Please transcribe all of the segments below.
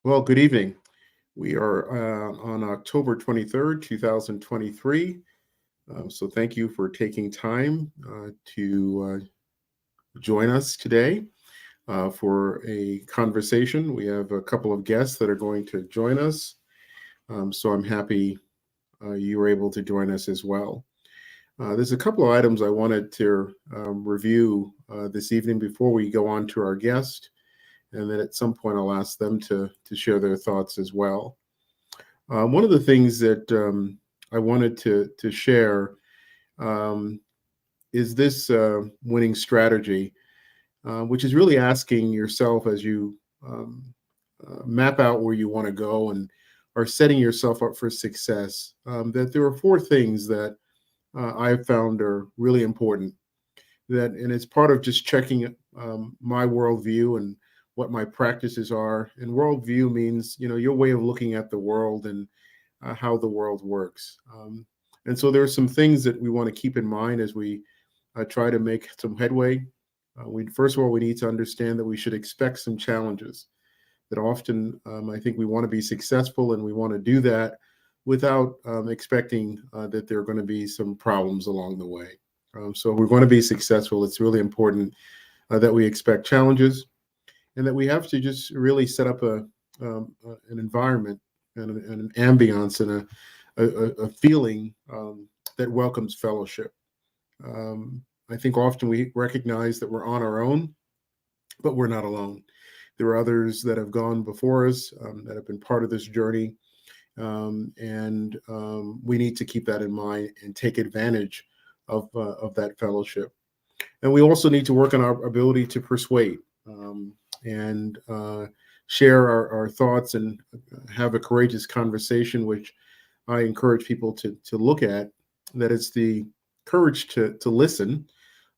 Well, good evening. We are on October 23rd, 2023. So thank you for taking time to join us today for a conversation. We have a couple of guests that are going to join us. So I'm happy you were able to join us as well. There's a couple of items I wanted to review this evening before we go on to our guest. And then at some point, I'll ask them to share their thoughts as well. One of the things that I wanted to share um, is this winning strategy, which is really asking yourself as you map out where you want to go and are setting yourself up for success, that there are four things that I've found are really important. And it's part of just checking my worldview and what my practices are. And worldview means, your way of looking at the world and how the world works. And so there are some things that we want to keep in mind as we try to make some headway. First of all, we need to understand that we should expect some challenges. That often, I think we want to be successful, and we want to do that without expecting that there are going to be some problems along the way. So we're going to be successful. It's really important that we expect challenges, and that we have to just really set up an environment and an ambiance and a feeling that welcomes fellowship. I think often we recognize that we're on our own, but we're not alone. There are others that have gone before us that have been part of this journey, and we need to keep that in mind and take advantage of that fellowship. And we also need to work on our ability to persuade and share our thoughts and have a courageous conversation, which I encourage people to look at. That it's the courage to listen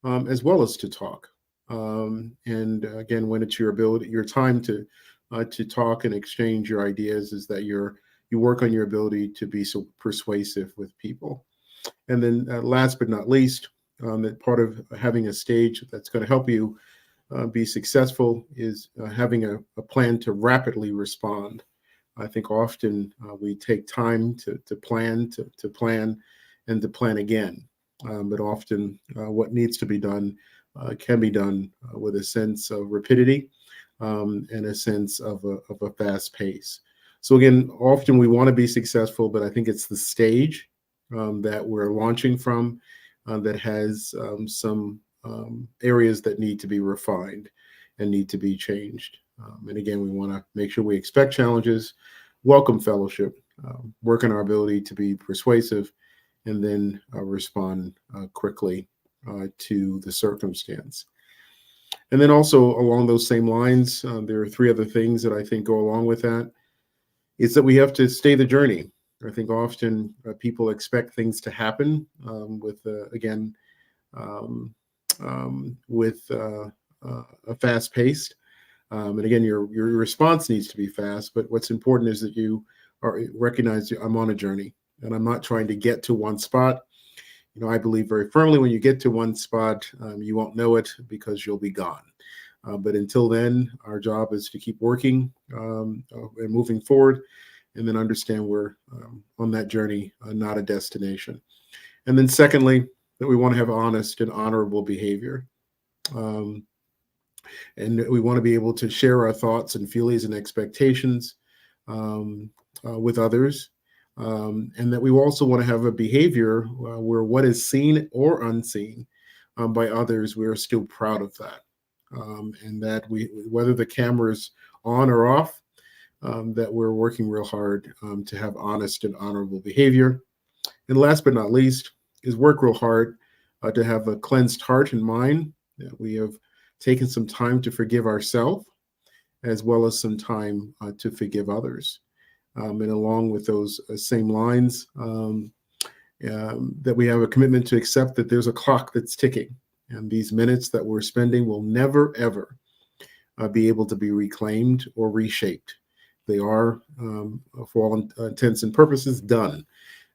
as well as to talk. And again, when it's your time to talk and exchange your ideas, is that you work on your ability to be so persuasive with people. And then last but not least, that part of having a stage that's going to help you be successful is having a plan to rapidly respond. I think often we take time to plan, to plan, and to plan again. But often what needs to be done can be done with a sense of rapidity and a sense of a fast pace. So again, often we want to be successful, but I think it's the stage that we're launching from that has some areas that need to be refined and need to be changed. And again, we want to make sure we expect challenges, welcome fellowship, work on our ability to be persuasive, and then respond quickly to the circumstance. And then also along those same lines, there are three other things that I think go along with that. It's that we have to stay the journey. I think often people expect things to happen with a fast pace. And again, your response needs to be fast. But what's important is that you recognize I'm on a journey, and I'm not trying to get to one spot. I believe very firmly when you get to one spot, you won't know it because you'll be gone. But until then, our job is to keep working and moving forward, and then understand we're on that journey, not a destination. And then secondly, that we want to have honest and honorable behavior. And we want to be able to share our thoughts and feelings and expectations with others. And that we also want to have a behavior where what is seen or unseen by others, we are still proud of that. And that whether the camera's on or off, that we're working real hard to have honest and honorable behavior. And last but not least is work real hard to have a cleansed heart and mind. That we have taken some time to forgive ourselves, as well as some time to forgive others. And along with those same lines, that we have a commitment to accept that there's a clock that's ticking, and these minutes that we're spending will never, ever be able to be reclaimed or reshaped. They are, for all intents and purposes, done.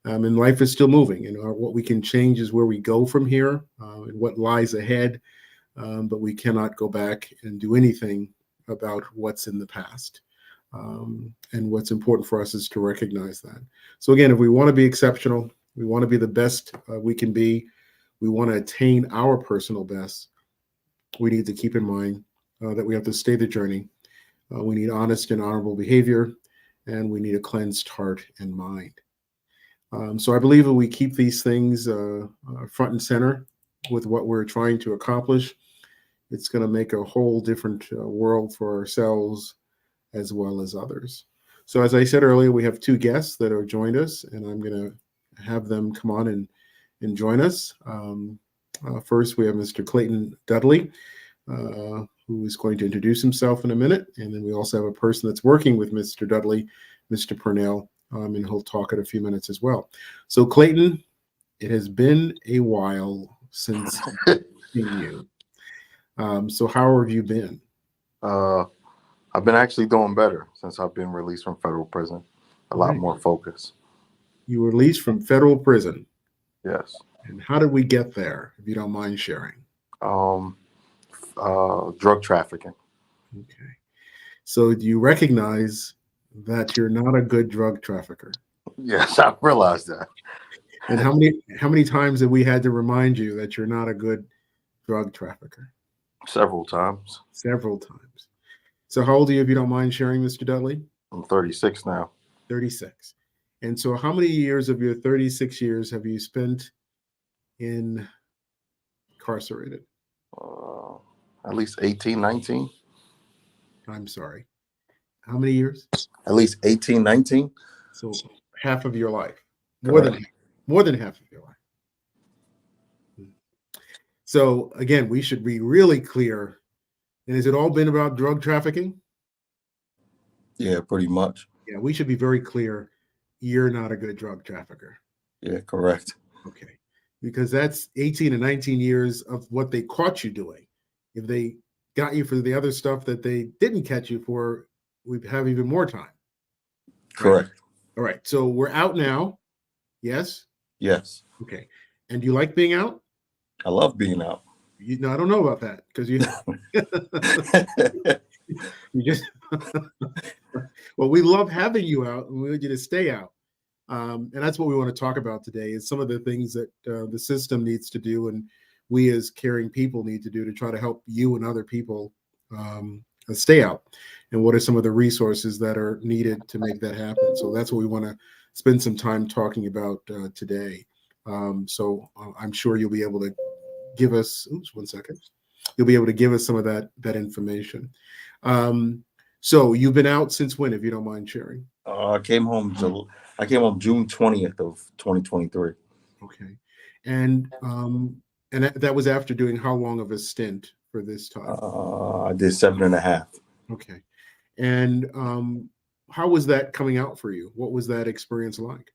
And life is still moving. And what we can change is where we go from here and what lies ahead. But we cannot go back and do anything about what's in the past. And what's important for us is to recognize that. So again, if we want to be exceptional, we want to be the best we can be, we want to attain our personal best, we need to keep in mind that we have to stay the journey. We need honest and honorable behavior, and we need a cleansed heart and mind. So I believe if we keep these things front and center with what we're trying to accomplish, it's going to make a whole different world for ourselves as well as others. So as I said earlier, we have two guests that have joined us, and I'm going to have them come on and join us. First, we have Mr. Clayton Dudley, who is going to introduce himself in a minute. And then we also have a person that's working with Mr. Dudley, Mr. Purnell, and he'll talk in a few minutes as well. So Clayton, it has been a while since seeing you. So how have you been? I've been actually doing better since I've been released from federal prison. A lot more focus. You were released from federal prison. Yes. And how did we get there, if you don't mind sharing? Drug trafficking. Okay. So do you recognize that you're not a good drug trafficker? Yes, I realized that. And how many times have we had to remind you that you're not a good drug trafficker? Several times. Several times. So how old are you, if you don't mind sharing, Mr. Dudley? I'm 36 now. 36. And so how many years of your 36 years have you spent incarcerated? At least 18, 19. I'm sorry. How many years? At least 18, 19. So half of your life. Correct. More than half of your life. So again, we should be really clear. And has it all been about drug trafficking? Yeah, pretty much. Yeah, we should be very clear. You're not a good drug trafficker. Yeah, correct. Okay. Because that's 18 and 19 years of what they caught you doing. If they got you for the other stuff that they didn't catch you for, we'd have even more time. Correct. Right? All right. So we're out now. Yes? Yes. Okay. And do you like being out? I love being out. I don't know about that because you just well, we love having you out, and we want you to stay out. And that's what we want to talk about today is some of the things that the system needs to do and we as caring people need to do to try to help you and other people stay out. And what are some of the resources that are needed to make that happen? So that's what we want to spend some time talking about today. So I'm sure you'll be able to give us, one second. You'll be able to give us some of that information. So you've been out since when, if you don't mind sharing? I came home June 20th of 2023. Okay. And that was after doing how long of a stint for this time? I did 7.5. Okay. And how was that coming out for you? What was that experience like?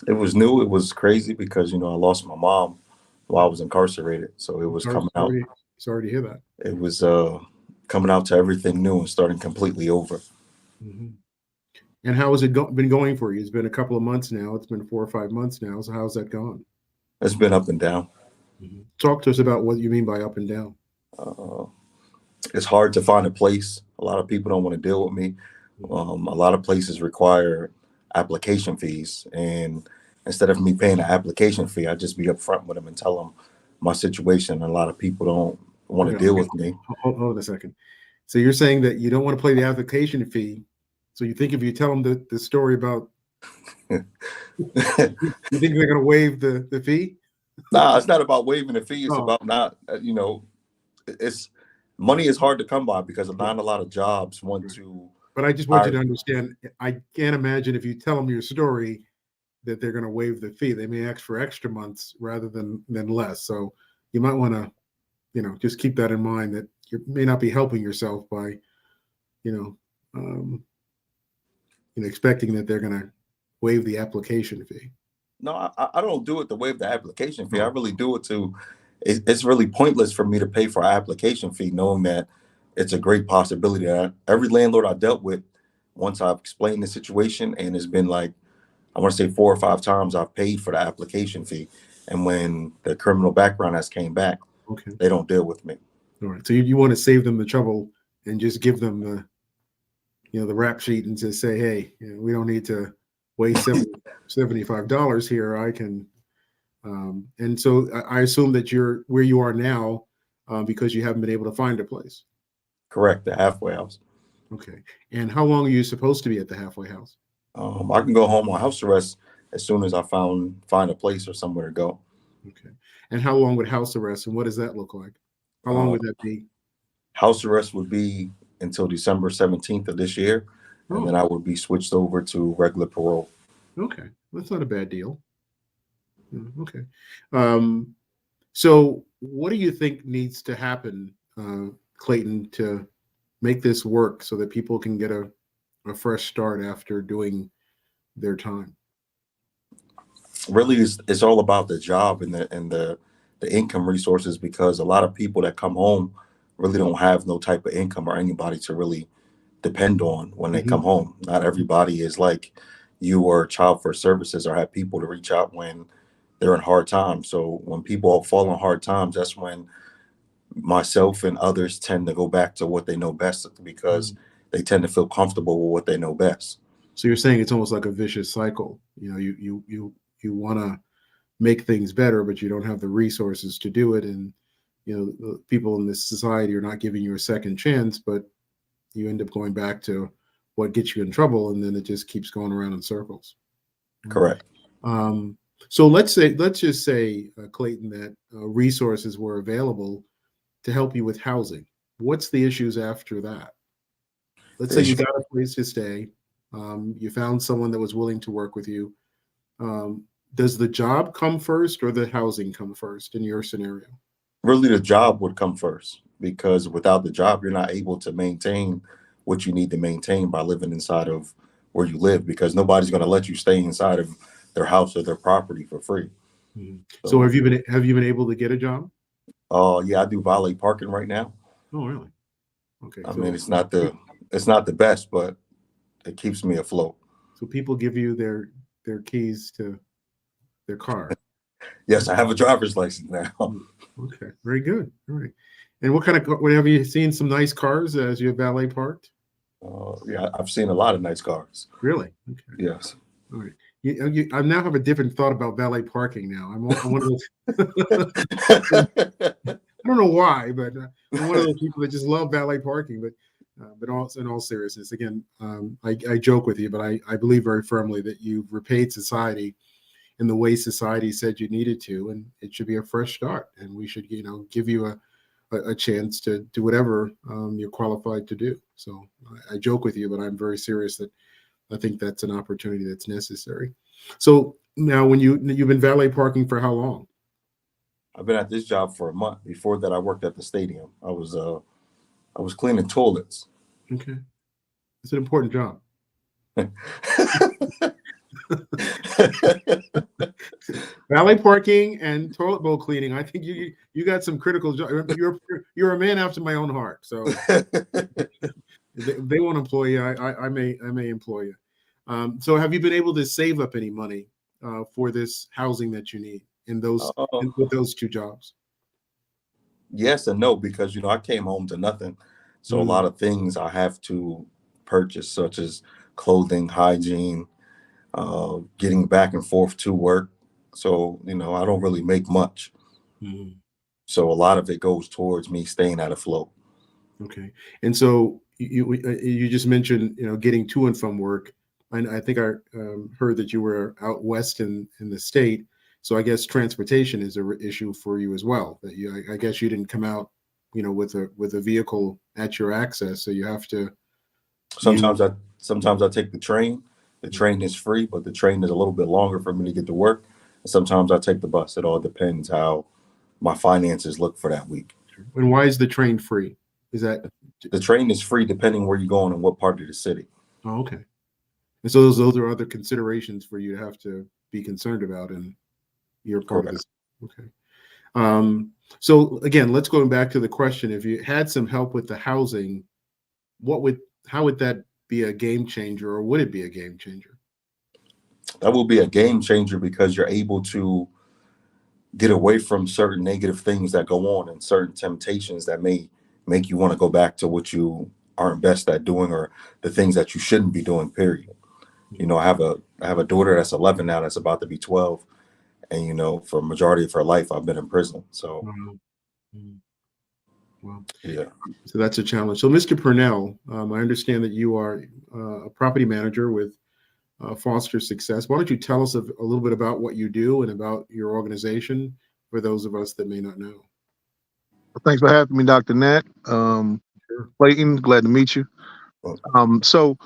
It was new. It was crazy because, I lost my mom while I was incarcerated. So it was coming out. Sorry to hear that. It was coming out to everything new and starting completely over. Mm-hmm. And how has it been going for you? It's been a couple of months now. It's been 4 or 5 months now. So how's that gone? It's been up and down. Mm-hmm. Talk to us about what you mean by up and down. It's hard to find a place. A lot of people don't want to deal with me. A lot of places require application fees. And instead of me paying an application fee, I just be upfront with them and tell them my situation. A lot of people don't want to deal with me. Hold on a second. So you're saying that you don't want to pay the application fee. So you think if you tell them the story about, you think they're going to waive the fee? Nah, it's not about waiving the fee. It's about not, it's money is hard to come by because not a lot of jobs want to. But I just want you to understand, I can't imagine if you tell them your story that they're going to waive the fee. They may ask for extra months rather than less. So you might want to, just keep that in mind that you may not be helping yourself by, expecting that they're going to waive the application fee. No, I don't do it to waive the application fee. I really do it it's really pointless for me to pay for an application fee, knowing that it's a great possibility that every landlord I dealt with, once I've explained the situation, and it's been like, I want to say 4 or 5 times I've paid for the application fee. And when the criminal background has came back, they don't deal with me. All right. So you want to save them the trouble and just give them the rap sheet and just say, hey, we don't need to waste $75 here. I can. And so I assume that you're where you are now because you haven't been able to find a place. Correct, the halfway house. Okay. And how long are you supposed to be at the halfway house? I can go home on house arrest as soon as I find a place or somewhere to go. Okay. And how long would house arrest, and what does that look like? How long Uh, would that be? House arrest would be until December 17th of this year, and then Oh, I would be switched over to regular parole. okay. That's not a bad deal. Okay. Um, so what do you think needs to happen, Clayton, to make this work so that people can get a fresh start after doing their time? Really, it's all about the job and the income resources, because a lot of people that come home really don't have no type of income or anybody to really depend on when they come Mhm. home. Not everybody is like you or Child for Services or have people to reach out when they're in hard times. So when people fall in hard times, that's when myself and others tend to go back to what they know best, because Mm. they tend to feel comfortable with what they know best. So you're saying it's almost like a vicious cycle. You want to make things better, but you don't have the resources to do it, and the people in this society are not giving you a second chance, but you end up going back to what gets you in trouble, and then it just keeps going around in circles. Mm. Correct. Um, so let's just say, Clayton, that resources were available to help you with housing. What's the issues after that? Let's The say you issue got a place to stay. You found someone that was willing to work with you. Um, does the job come first or the housing come first in your scenario? Really, the job would come first, because without the job, you're not able to maintain what you need to maintain by living inside of where you live, because nobody's going to let you stay inside of their house or their property for free. Mhm. So So, have you been able to get a job? yeah, I do valet parking right now. Oh, really? Okay. I mean, it's not the best, but it keeps me afloat. So people give you their keys to their car. Yes, I have a driver's license now. Mm. Okay, very good. All right. And what have you seen some nice cars as you valet parked? Yeah, I've seen a lot of nice cars. Really? Okay. Yes. All right. I now have a different thought about valet parking now. I'm one of those. I don't know why, but I'm one of those people that just love valet parking. But also, in all seriousness, again, I joke with you, but I believe very firmly that you've repaid society in the way society said you needed to, and it should be a fresh start. And we should, give you a chance to do whatever you're qualified to do. So I joke with you, but I'm very serious that I think that's an opportunity that's necessary. So now, when you've been valet parking for how long? I've been at this job for a month. Before that, I worked at the stadium. I was cleaning toilets. Okay, it's an important job. Valet parking and toilet bowl cleaning. I think you got some critical job. You're a man after my own heart. So they won't employ you. I may employ you. So have you been able to save up any money for this housing that you need uh, with those two jobs? yes and no, because I came home to nothing. So a Mm, lot of things I have to purchase, such as clothing, hygiene, getting back and forth to work. So I don't really make much. mm. So a lot of it goes towards me staying at afloat. Okay. And so you just mentioned getting to and from work. I think I heard that you were out west in the state, so I guess transportation is a issue for you as well. That I guess you didn't come out with a vehicle at your access, so you have to use. Sometimes I take the train. The train is free, but the train is a little bit longer for me to get to work. And sometimes I take the bus. It all depends how my finances look for that week. And why is the train free? Is that The train is free depending where you're going and what part of the city. oh, okay? And so those are other considerations for you to have to be concerned about in your part of Correct. this. Okay. So again, let's go back to the question. If you had some help with the housing, how would that be a game changer, or would it be a game changer? That will be a game changer, because you're able to get away from certain negative things that go on and certain temptations that may make you want to go back to what you aren't best at doing, or the things that you shouldn't be doing, period. I have a daughter that's 11 now, that's about to be 12. And for a majority of her life, I've been in prison. So Well, yeah. so that's a challenge. So, Mr. Purnell, I understand that you are a property manager with Foster Success. Why don't you tell us a little bit about what you do and about your organization for those of us that may not know? Thanks for having me, Dr. Nat. Sure. Clayton, glad to meet you. So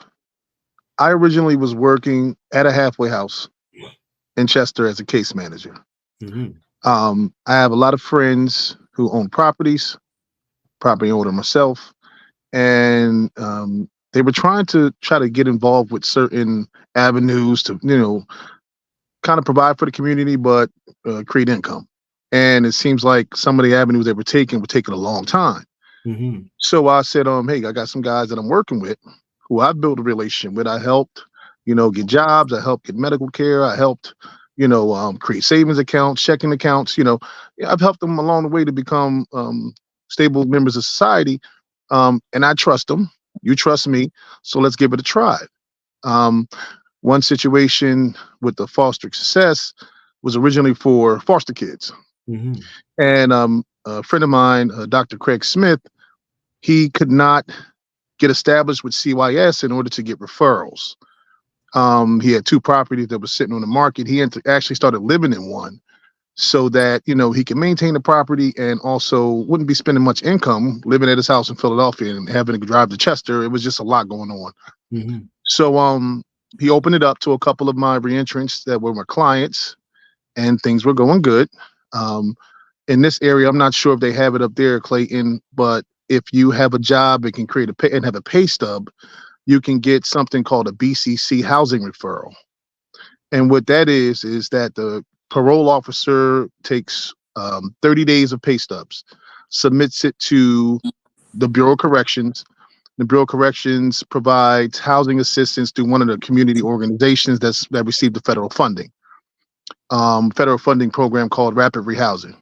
I originally was working at a halfway house in Chester as a case manager. I have a lot of friends who own property owner myself, and they were trying to get involved with certain avenues to, kind of provide for the community, but create income. And it seems like some of the avenues they were taking a long time. So I said, hey, I got some guys that I'm working with who I built a relationship with. I helped, get jobs. I helped get medical care. I helped, create savings accounts, checking accounts. I've helped them along the way to become stable members of society. And I trust them. You trust me. So let's give it a try. One situation with the Foster Success was originally for foster kids. And a friend of mine, Dr. Craig Smith, he could not get established with CYS in order to get referrals. He had 2 properties that were sitting on the market. He actually started living in one so that, he could maintain the property and also wouldn't be spending much income living at his house in Philadelphia and having to drive to Chester. It was just a lot going on. So he opened it up to a couple of my reentrants that were my clients, and things were going good. In this area, I'm not sure if they have it up there, Clayton, but if you have a job and can create and have a pay stub, you can get something called a BCC housing referral. And what that is that the parole officer takes 30 days of pay stubs, submits it to the Bureau of Corrections. The Bureau of Corrections provides housing assistance through one of the community organizations that received the federal funding program called Rapid Rehousing.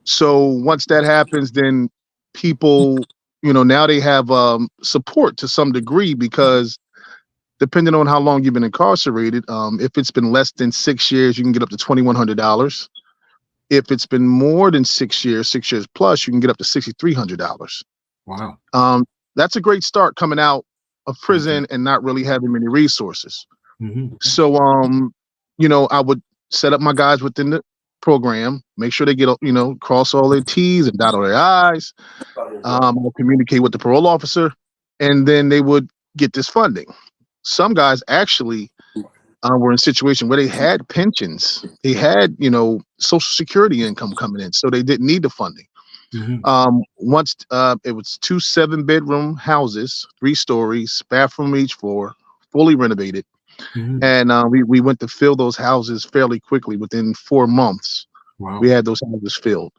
So once that happens, then people, now they have support to some degree, because depending on how long you've been incarcerated, if it's been less than 6 years, you can get up to $2,100. If it's been more than 6 years, 6 years plus, you can get up to $6,300. Wow. That's a great start coming out of prison and not really having many resources. So, I would set up my guys within the program, make sure they get, cross all their T's and dot all their I's. I'll communicate with the parole officer, and then they would get this funding. Some guys actually were in a situation where they had pensions. They had, Social Security income coming in, so they didn't need the funding. Once it was 2 7-bedroom houses, 3 stories, bathroom each floor, fully renovated. And we went to fill those houses fairly quickly. Within 4 months, we had those houses filled.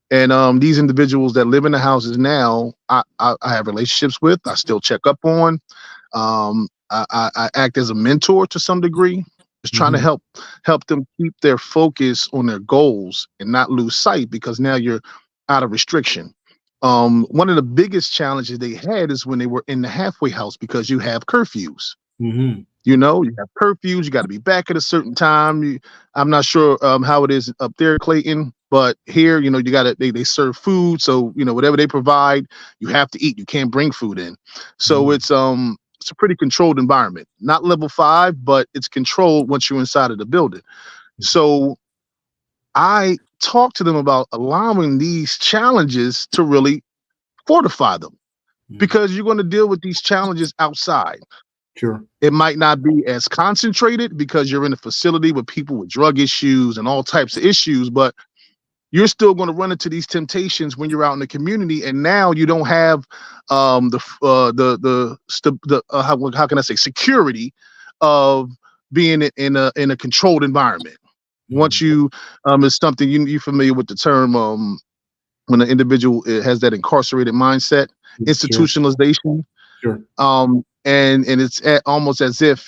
And these individuals that live in the houses now, I have relationships with. I still check up on. I act as a mentor to some degree, just trying to help them keep their focus on their goals and not lose sight, because now you're out of restriction. One of the biggest challenges they had is when they were in the halfway house, because you have curfews. You have curfews. You got to be back at a certain time. I'm not sure how it is up there, Clayton, but here, you got to, they serve food. So, whatever they provide, you have to eat. You can't bring food in. So it's a pretty controlled environment. Not level 5, but it's controlled once you're inside of the building. So I talk to them about allowing these challenges to really fortify them, because you're going to deal with these challenges outside. Sure. It might not be as concentrated because you're in a facility with people with drug issues and all types of issues, but you're still going to run into these temptations when you're out in the community. And now you don't have how can I say, security of being in a controlled environment. Once you is something you're familiar with the term when an individual has that incarcerated mindset, institutionalization. Sure. And it's almost as if,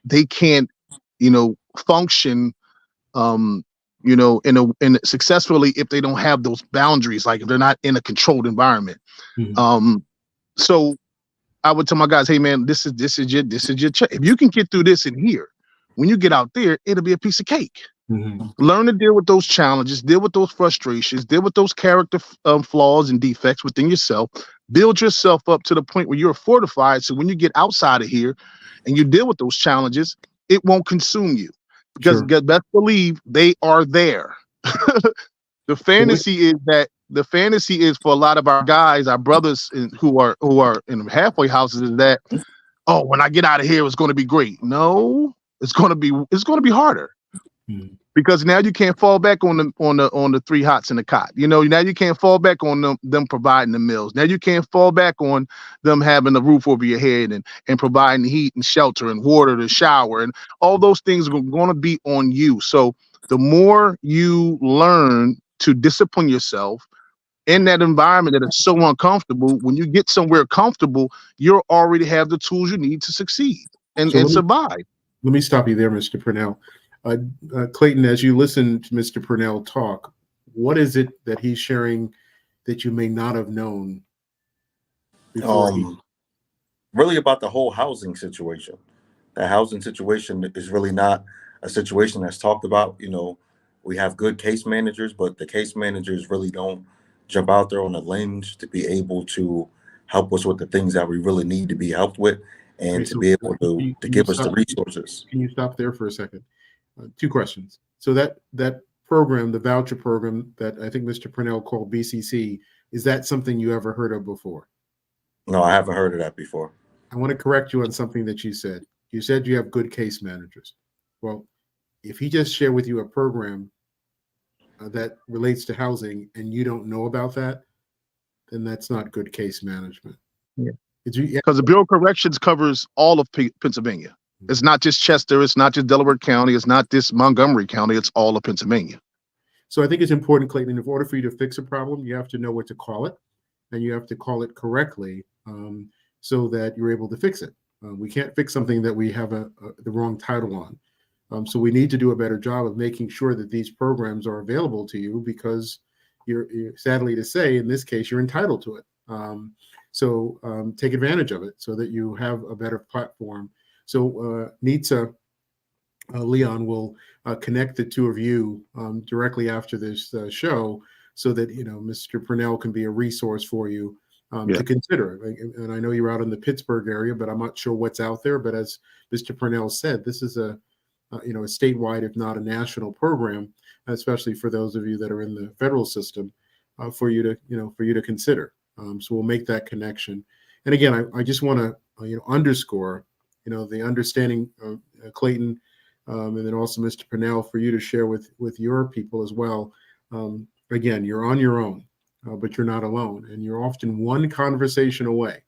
they can't, function, in successfully if they don't have those boundaries, like if they're not in a controlled environment. So I would tell my guys, hey man, this is your check. If you can get through this in here, when you get out there, it'll be a piece of cake. Learn to deal with those challenges, deal with those frustrations, deal with those character flaws and defects within yourself. Build yourself up to the point where you're fortified. So when you get outside of here and you deal with those challenges, it won't consume you. Because best believe they are there. The fantasy is for a lot of our guys, our brothers who are in halfway houses, is that, oh, when I get out of here, it's going to be great. No, it's going to be harder. Because now you can't fall back on the three hots in the cot. You know, now you can't fall back on them providing the meals. Now you can't fall back on them having the roof over your head and providing heat and shelter and water to shower, and all those things are going to be on you. So the more you learn to discipline yourself in that environment that is so uncomfortable, when you get somewhere comfortable, you already have the tools you need to succeed and survive. Let me stop you there, Mr. Purnell. Clayton, as you listen to Mr. Purnell talk, what is it that he's sharing that you may not have known before? Really about the whole housing situation. The housing situation is really not a situation that's talked about. You know, we have good case managers, but the case managers really don't jump out there on a ledge to be able to help us with the things that we really need to be helped with, and to be able to give us the resources. Can you stop there for a second? Two questions. So that program, the voucher program that I think Mr. Purnell called BCC, is that something you ever heard of before? No, I haven't heard of that before. I want to correct you on something that you said. You said you have good case managers. Well, if he just shared with you a program that relates to housing and you don't know about that, then that's not good case management. Yeah. Because the Bureau of Corrections covers all of Pennsylvania. It's not just Chester. It's not just Delaware County. It's not just Montgomery County. It's all of Pennsylvania. So I think it's important, Clayton, in order for you to fix a problem, you have to know what to call it, and you have to call it correctly so that you're able to fix it. We can't fix something that we have the wrong title on. So we need to do a better job of making sure that these programs are available to you, because you're sadly to say, in this case, you're entitled to it. So take advantage of it so that you have a better platform. So Nitsa Leon will connect the two of you directly after this show, so that Mr. Purnell can be a resource for you to consider. And I know you're out in the Pittsburgh area, but I'm not sure what's out there. But as Mr. Purnell said, this is a statewide, if not a national program, especially for those of you that are in the federal system, for you to consider. So we'll make that connection. And again, I just want to underscore the understanding of Clayton, and then also Mr. Purnell, for you to share with your people as well. Again, you're on your own, but you're not alone. And you're often one conversation away,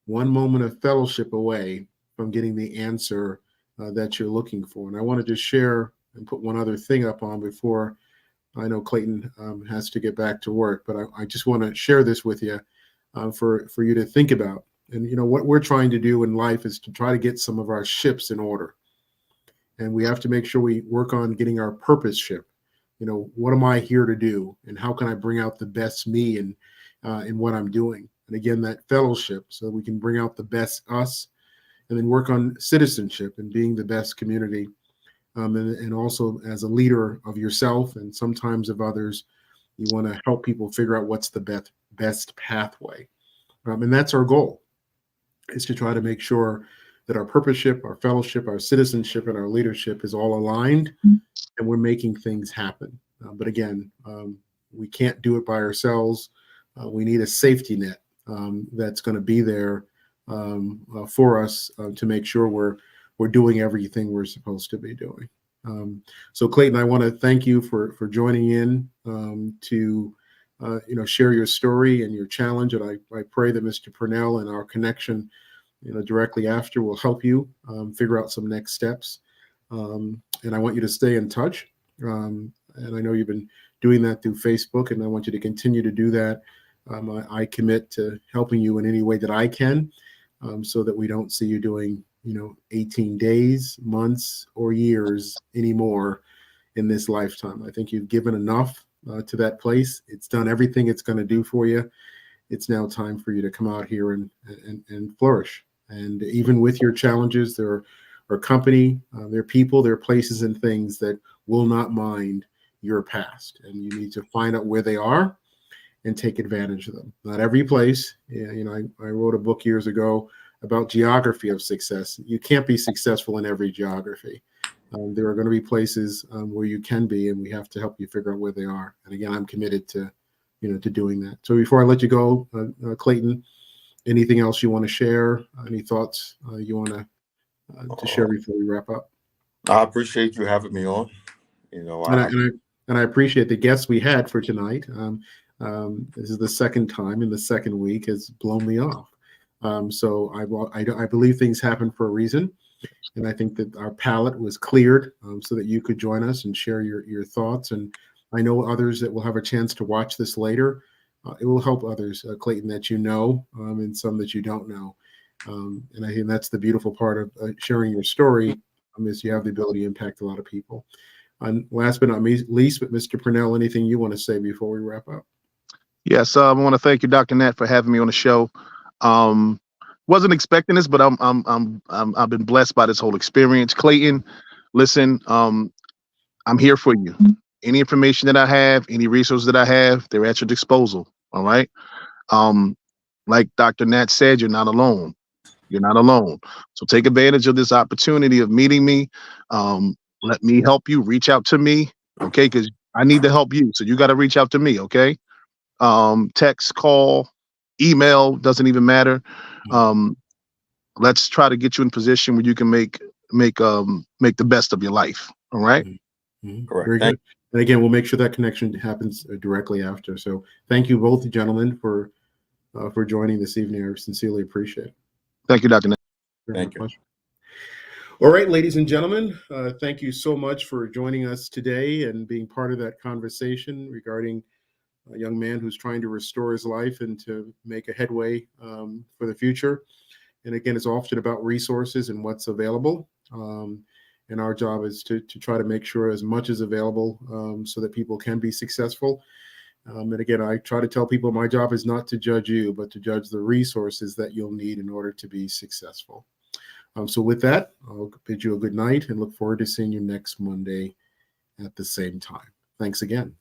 one moment of fellowship away from getting the answer that you're looking for. And I want to just share and put one other thing up on before I know Clayton has to get back to work. But I just want to share this with you for you to think about. And what we're trying to do in life is to try to get some of our ships in order. And we have to make sure we work on getting our purpose ship. What am I here to do? And how can I bring out the best me in what I'm doing? And again, that fellowship, so that we can bring out the best us, and then work on citizenship and being the best community. And also as a leader of yourself and sometimes of others, you want to help people figure out what's the best pathway. And that's our goal, is to try to make sure that our purpose ship, our fellowship, our citizenship, and our leadership is all aligned, and we're making things happen. But again, we can't do it by ourselves. We need a safety net that's going to be there for us to make sure we're doing everything we're supposed to be doing. So Clayton, I want to thank you for joining in to share your story and your challenge. And I pray that Mr. Purnell and our connection directly after will help you figure out some next steps. And I want you to stay in touch. And I know you've been doing that through Facebook, and I want you to continue to do that. I commit to helping you in any way that I can, so that we don't see you doing 18 days, months, or years anymore in this lifetime. I think you've given enough to that place. It's done everything it's going to do for you. it's now time for you to come out here and flourish. And even with your challenges, there are company, there are people, there are places and things that will not mind your past. And you need to find out where they are and take advantage of them. Not every place. I wrote a book years ago about geography of success. You can't be successful in every geography. There are going to be places where you can be, and we have to help you figure out where they are. And again, I'm committed to doing that. So before I let you go, Clayton, anything else you want to share? Any thoughts you want to share before we wrap up? I appreciate you having me on. And I appreciate the guests we had for tonight. This is the second time in the second week has blown me off. So I believe things happen for a reason. And I think that our palette was cleared so that you could join us and share your thoughts. And I know others that will have a chance to watch this later. It will help others, Clayton, that you know, and some that you don't know. And I think that's the beautiful part of sharing your story, is you have the ability to impact a lot of people. And last but not least, but Mr. Purnell, anything you want to say before we wrap up? Yes, I want to thank you, Dr. Nat, for having me on the show. Wasn't expecting this, but I've been blessed by this whole experience. Clayton, listen, I'm here for you. Any information that I have, any resources that I have, they're at your disposal. All right. Like Dr. Nat said, you're not alone. You're not alone. So take advantage of this opportunity of meeting me. Let me help you. Reach out to me. Okay. Because I need to help you. So you got to reach out to me. Okay. Text, call, email, doesn't even matter. Let's try to get you in position where you can make the best of your life. All right. Mm-hmm. Correct. Very good. And again, we'll make sure that connection happens directly after. So thank you both, gentlemen, for joining this evening. I sincerely appreciate it. Thank you, Dr. Nat. Thank you. All right, ladies and gentlemen, thank you so much for joining us today and being part of that conversation regarding a young man who's trying to restore his life and to make a headway for the future. And again, it's often about resources and what's available. And our job is to try to make sure as much is available so that people can be successful. And again, I try to tell people my job is not to judge you, but to judge the resources that you'll need in order to be successful. So with that, I'll bid you a good night and look forward to seeing you next Monday at the same time. Thanks again.